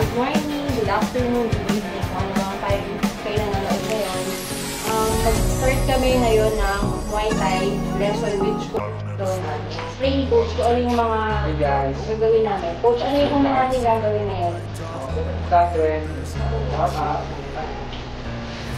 good morning, good afternoon, good evening. Kung ano mga kayo nanonood ngayon. Mag-start kami ngayon ng Muay Thai lesson with Coach. So, explain ni Coach kung ano yung mga gagawin namin. Coach, ano yung mga natin gagawin ngayon? Catherine,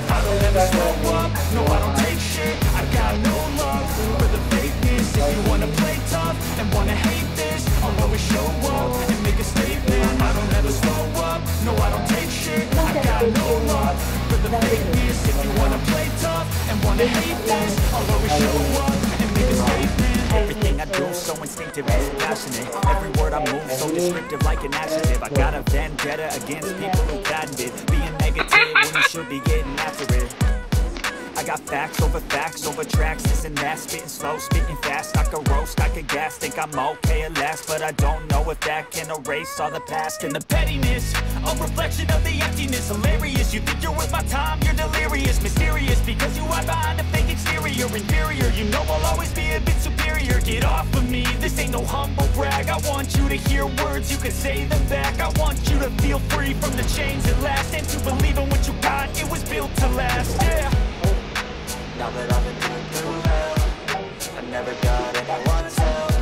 no, I don't take shit. I got no love for the fakeness. If you wanna play tough and wanna hate this, I'll always show up and make a statement. I don't ever slow up. No, I don't take shit. I got no love for the fakeness. If you wanna play tough and wanna hate this, I'll always show up and make a statement. Everything I do so instinctive and so passionate. Every word I move so descriptive like an adjective. I got a vendetta against people who patented being negative when you should be getting after it. I got facts over tracks, this and that. Spitting slow, spitting fast. I could roast, I could gas. Think I'm okay at last, but I don't know if that can erase all the past. And the pettiness, a reflection of the emptiness. Hilarious, you think you're worth my time, you're delirious. Mysterious, because you hide behind a fake exterior. Inferior, you know I'll always be a bit superior. Get off of me, this ain't no humble brag. I want you to hear words, you can say them back. I want you to feel free from the chains that last, and to believe in what you got, it was built to last, yeah. Now that I've been through hell, I never got anyone's help.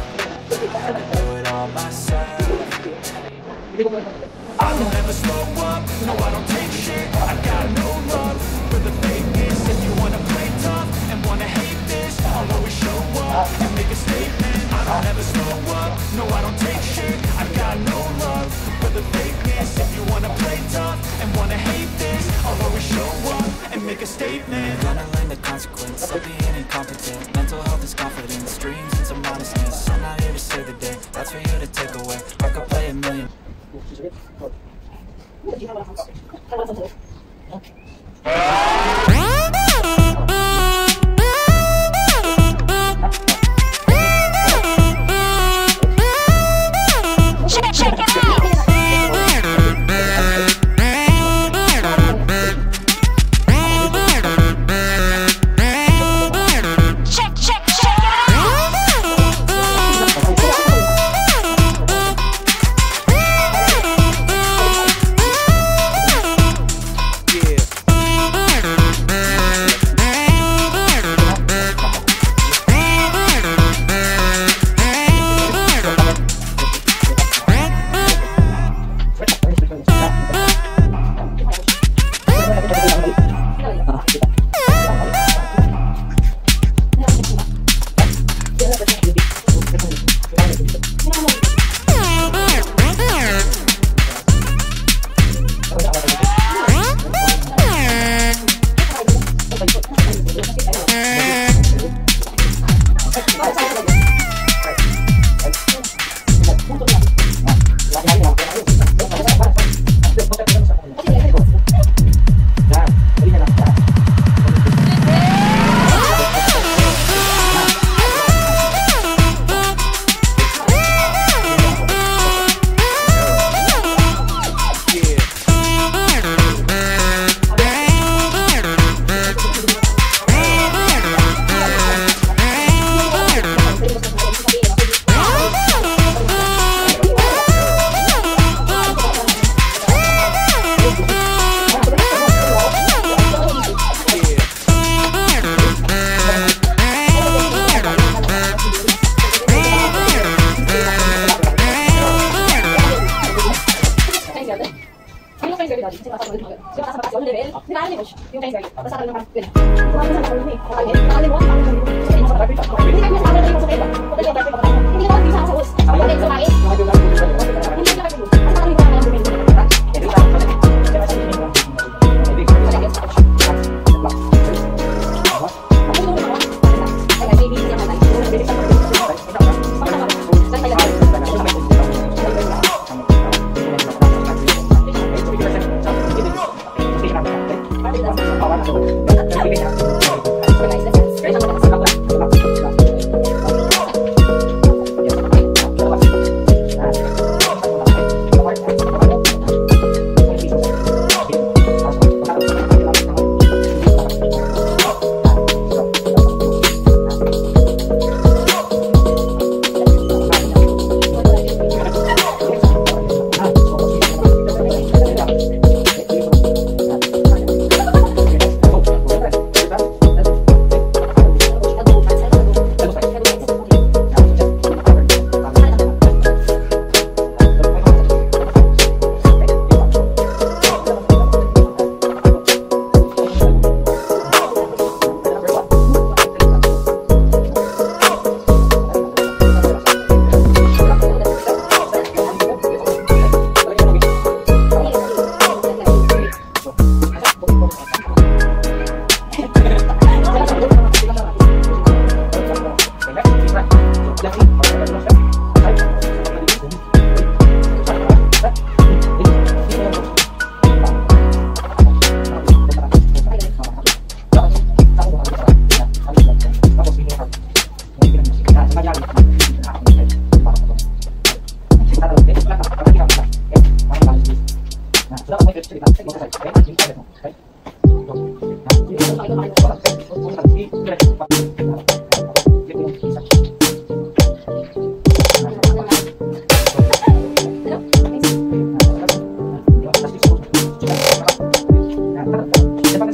I had to do it all myself. I don't ever slow up, no I don't take shit. I got no love for the fakeness. If you wanna play tough and wanna hate this, I'll always show up and make a statement. I don't ever slow up, no I don't take shit. I got no love for the fakeness. If you wanna play tough and wanna hate this, I'll always show up and make a statement. Gonna learn the consequence of being incompetent. Mental health is confidence, dreams and some modestness. I'm not here to save the day, that's for you to take away. I could play a million. Check it out!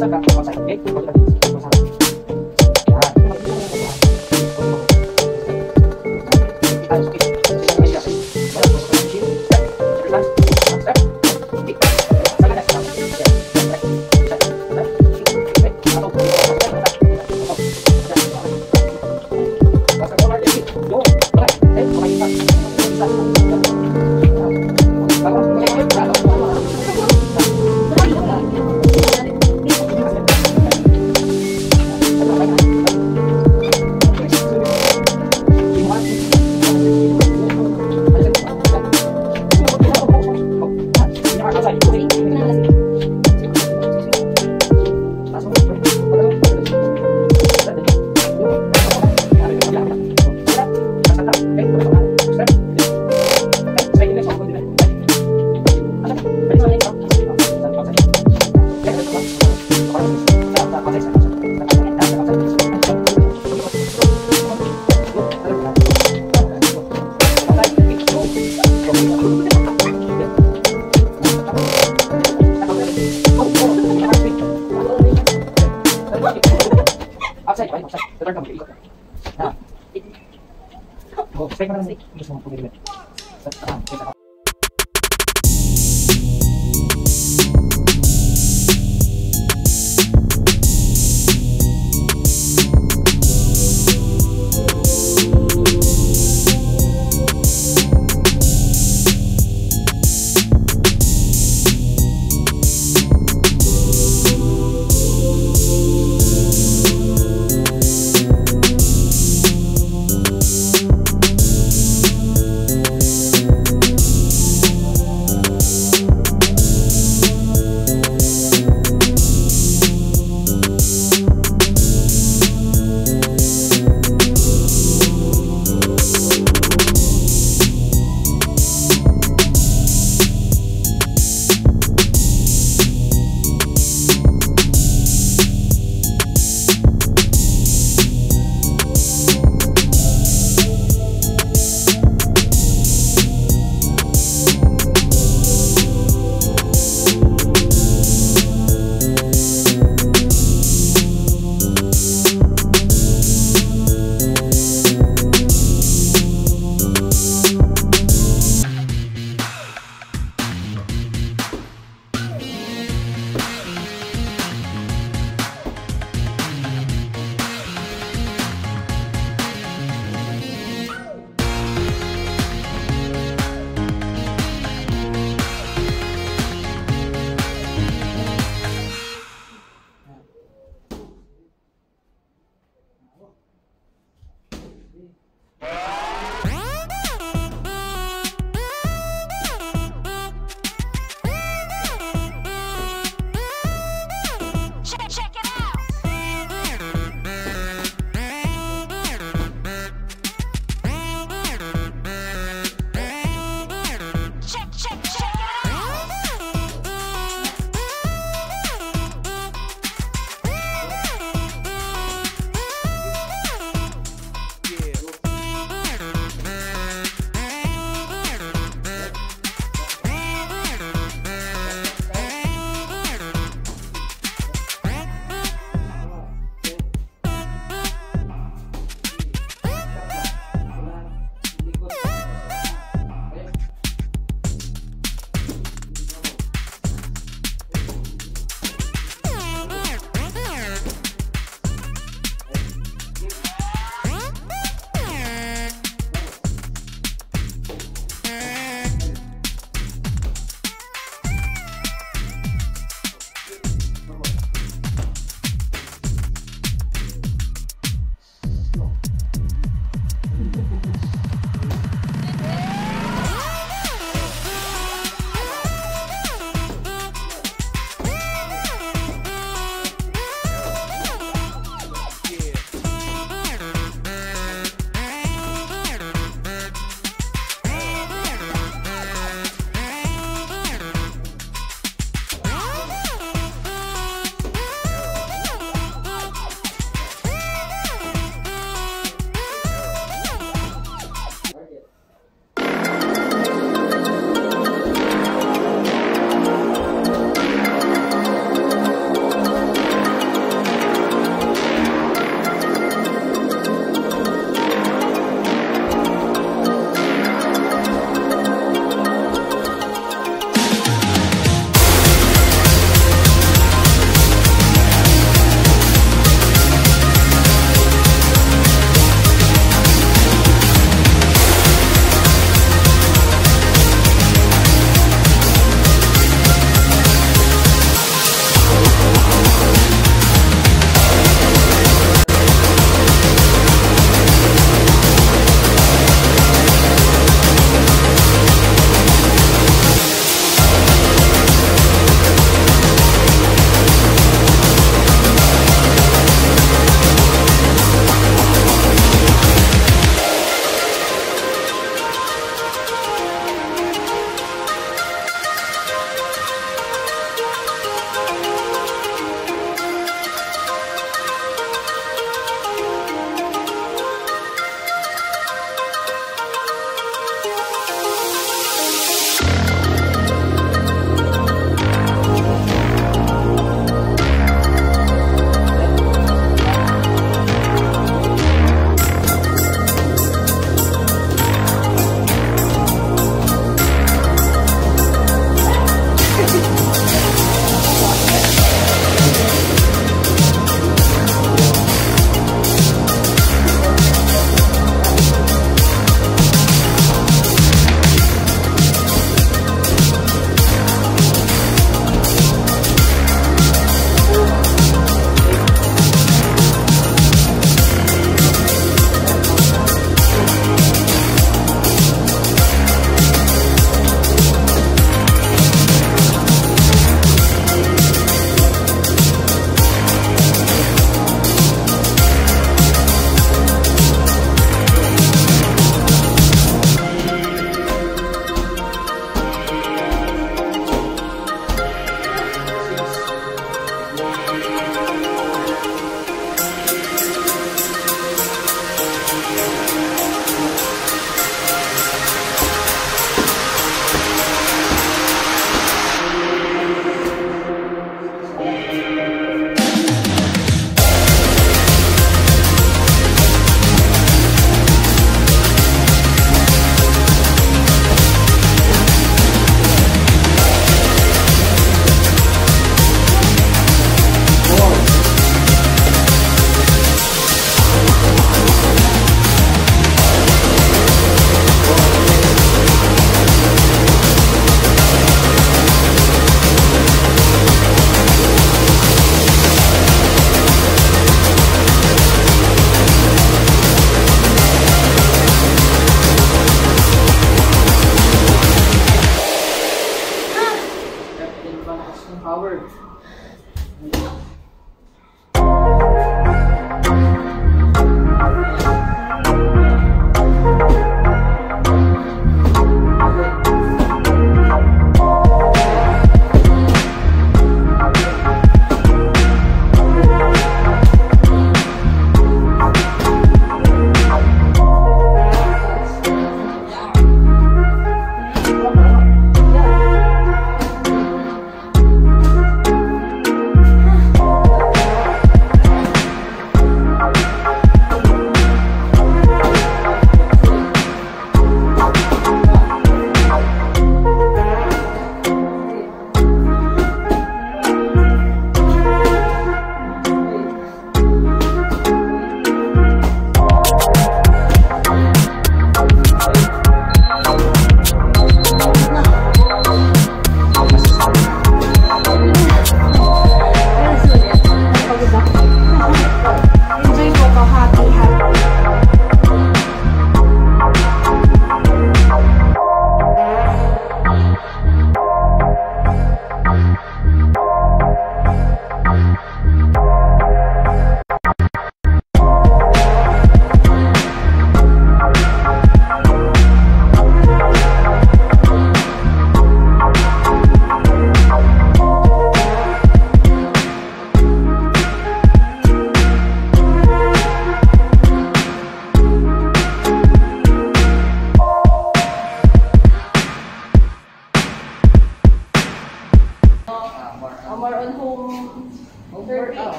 saan ka? Outside. Okay?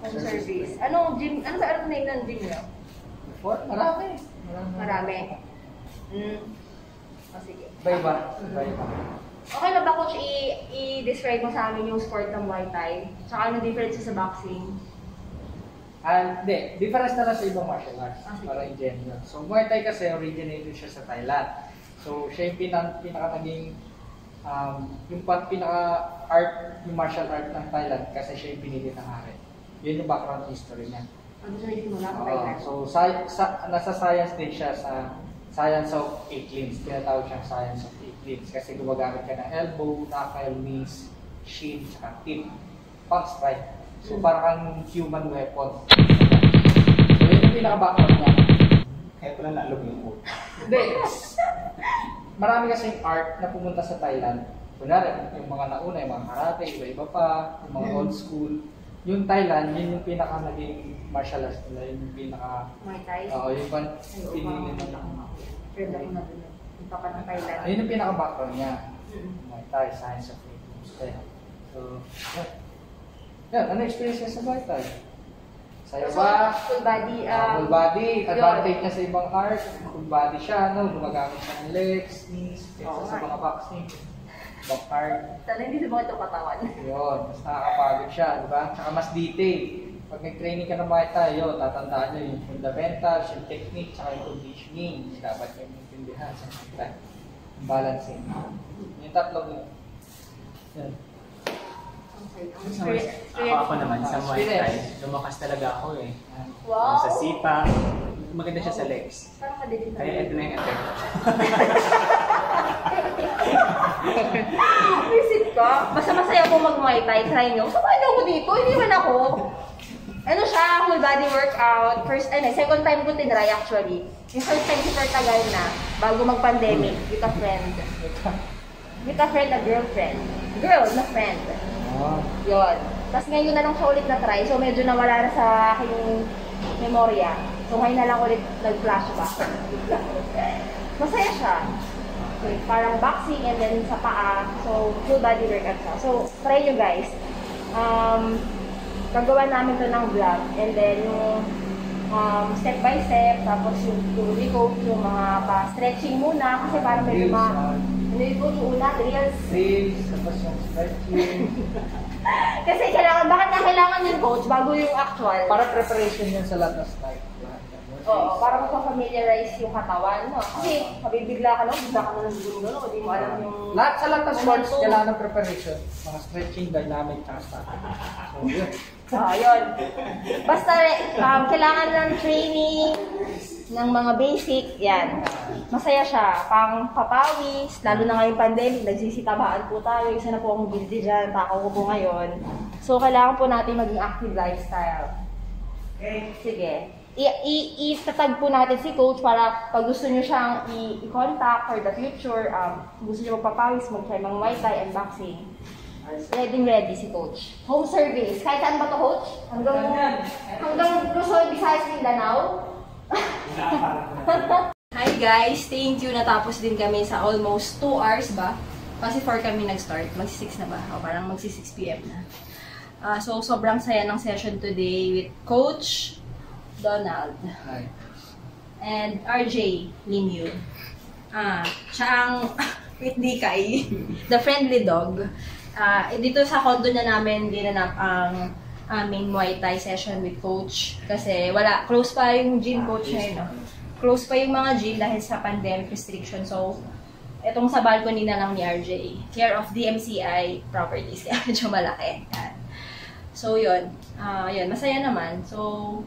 Home service. Anong gym? Ano ba name ng gym niyo? Marami. Marami. Sige. Iba-iba. Okay na ba, Coach, i-describe mo sa amin yung sport ng Muay Thai? Tsaka ano difference sa boxing? Hindi. Difference na lang sa ibang martial arts. Sige. Para in general. So, Muay Thai kasi originated siya sa Thailand. So, siya yung pinaka naging yung pinaka-art, yung martial art ng Thailand kasi siya yung pinili ng hari. Yun yung background history niya. Ano sa hindi mo na Thailand? So, nasa science din siya sa science of 8 limbs. Tinatawag siyang science of 8 limbs kasi gumagamit ka ng elbow, knuckle, knees, shin, saka tip, pang strike. So, parang human weapon. So, yun yung pinaka-background niya. Kaya pala nalog yung po. Hindi. Marami kasing art na pumunta sa Thailand. Kunwari, yung mga nauna, yung mga karate, iba-iba pa, yung mga old school. Yung Thailand, yun yung pinaka naging martial arts nila, yun yung pinaka... Muay Thai? Oo, yung pinili nila. Friend ako na dun. Yung papa ng Thailand. Ayun yung pinaka-background niya. Muay Thai, science of it. So, yan. Ano experience niya sa Muay Thai? Sayo ba? Full body. Full body. Advantage niya sa ibang art. Full body siya, no? Gumagamit siya ng legs, knees, sa mga boxing. Back hard. Sana hindi sumakit yung katawan. Yun, mas nakakapagod siya, di ba? Tsaka mas detail. Pag nag-training ka ng Muay Thai, yun, tatandaan nyo yung fundamentals, yung technique, tsaka yung conditioning. Dapat yung intindihan sa Muay Thai. Yung balancing. Yung tatlong yun. Yan. Ako naman sa Muay Thai, lumakas talaga ako eh. Wow! Sa sipa, maganda siya sa legs. Parang kadilin Kaya ito na yung effect. Visit ka? Basta masaya po mag-Muay Thai. Try nyo. Samahan niyo ako dito. Hindi man ako. Ano siya? Full body workout. Second time ko tinry actually. Yung first time super tagal na. Bago mag-pandemic. With a friend. With a friend, a girlfriend. Girl na friend. Yun. Tapos ngayon na lang siya ulit na-try. So, medyo nawala na sa aking memorya. So, ngayon na lang ulit nag-flashback. Masaya siya. Okay, parang boxing and then sa paa. So, full body workout siya. So, try nyo guys. Gagawa namin to ng vlog. And then, yung step by step. Tapos yung coach, yung mga pa-stretching muna. Kasi parang medyo coach yung una, reels. Tapos yung stretching. Kasi bakit na kailangan yung coach bago yung actual? Para preparation yun sa lahat ng slide. Oo, para magpa-familiarize yung katawan, no? Kasi mabibigla ka lang, bigla ka na ng gulo, no? Hindi mo alam yung... Sa lahat ng sports, kailangan ng preparation. Mga stretching, dynamic, tsaka so, yun. Yun. Basta, kailangan ng training, ng mga basic, yan. Masaya siya, pang papawis, lalo na ngayong pandemic, nagsisitabaan po tayo, isa na po akong guilty dyan, takaw ko po ngayon. So, kailangan po natin maging active lifestyle. Okay. Sige. I-tatag po natin si coach para pag gusto nyo siyang i-contact for the future, gusto nyo magpapawis, mag-try mga Muay Thai and boxing. Ready si coach. Home service. Kahit saan ba to, coach? Hanggang Luzon, Visayas, Mindanao? Hi guys! Thank you. Natapos din kami sa almost 2 hours ba? Kasi 4 kami nag-start. Magsi-6 na ba? O parang magsi-6 PM na. So, sobrang saya ng session today with Coach Donald. Hi. And RJ Limyu. Siya ang with Dikay, the friendly dog. Dito sa condo niya namin ginanap ang aming Muay Thai session with Coach. Kasi wala, close pa yung gym, Coach ngayon. No? Close pa yung mga gym dahil sa pandemic restriction. So, itong sa balcony na lang ni RJ. Care of DMCI Properties. Kaya medyo malaki. Yan. So, yun. Yun, masaya naman. So,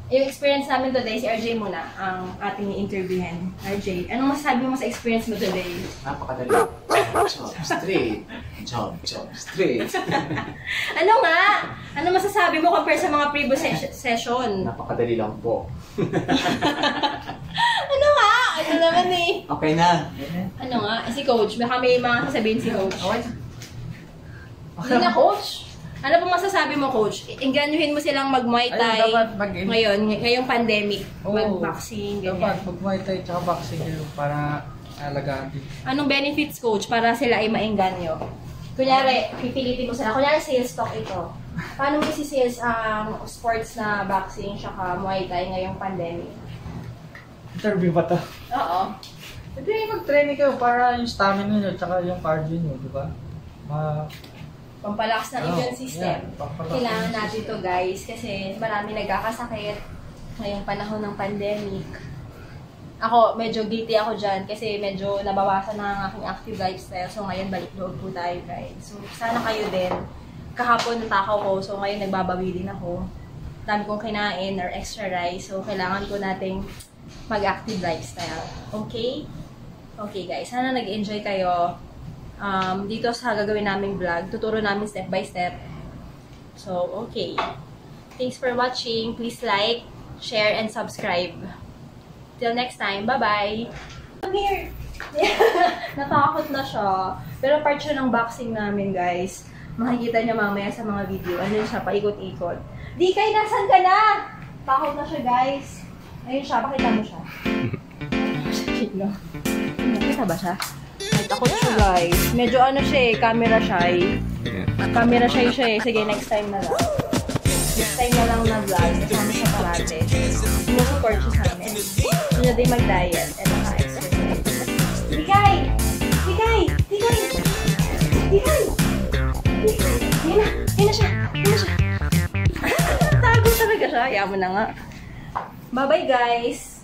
yung experience namin today, si RJ muna ang ating interviewin. RJ, anong masasabi mo sa experience mo today? Napakadali. Job straight. Job straight. Ano nga? Ano masasabi mo compare sa mga previous session? Napakadali lang po. Ano nga? Ano naman eh? Okay na. Ano nga? Si Coach, baka may mga sasabihin si Coach. Okay. Hindi na, Coach. Ano pa masasabi mo, Coach? Inganyuhin mo silang mag-Muay Thai ngayong pandemic. Mag-boxing, ganyan. Dapat mag-Muay Thai tsaka boxing yun para alagaan din. Anong benefits, Coach, para sila ay mainganyo? Kunyari, pipilitin mo sila. Kunyari, sales talk ito. Paano mo isi-sales ang sports na boxing tsaka Muay Thai ngayong pandemic? Interview ba to? Oo. Hindi, mag-training kayo para yung stamina nyo tsaka yung cardio nyo, di ba? Pampalakas ng immune system. Yeah, Kailangan natin to guys kasi marami nagkakasakit ngayong panahon ng pandemic. Ako, medyo guilty ako dyan kasi medyo nabawasan na ang aking active lifestyle. So ngayon, balik loob po tayo guys. So sana kayo din. Kahapon natakaw ko, so ngayon nagbabawi din ako. Dami kong kinain or extra rice. So kailangan ko nating mag-active lifestyle. Okay? Okay guys, sana nag-enjoy kayo. Dito sa gagawin naming vlog, tuturo namin step by step. So, okay. Thanks for watching. Please like, share, and subscribe. Till next time, bye-bye! Come here! Natakot na siya. Pero part siya ng boxing namin, guys. Makikita niya mamaya sa mga video. Ano siya, paikot-ikot. Dikay, nasan ka na? Takot na siya, guys. Ayun siya, pakita mo siya. Nakita ba siya? Ay, takot siya guys. Medyo ano siya eh, camera shy. Camera shy siya eh. Sige, next time na lang. Next time na lang na vlog. Kasama siya parate. Sinusupport siya sa amin. Gusto niya din mag-diet and naka-exercise. Dikay! Dikay! Dikay! Dikay! Dikay! Yan na! Yan na siya! Yan na siya! Tago talaga siya. Kaya mo na nga. Bye-bye guys!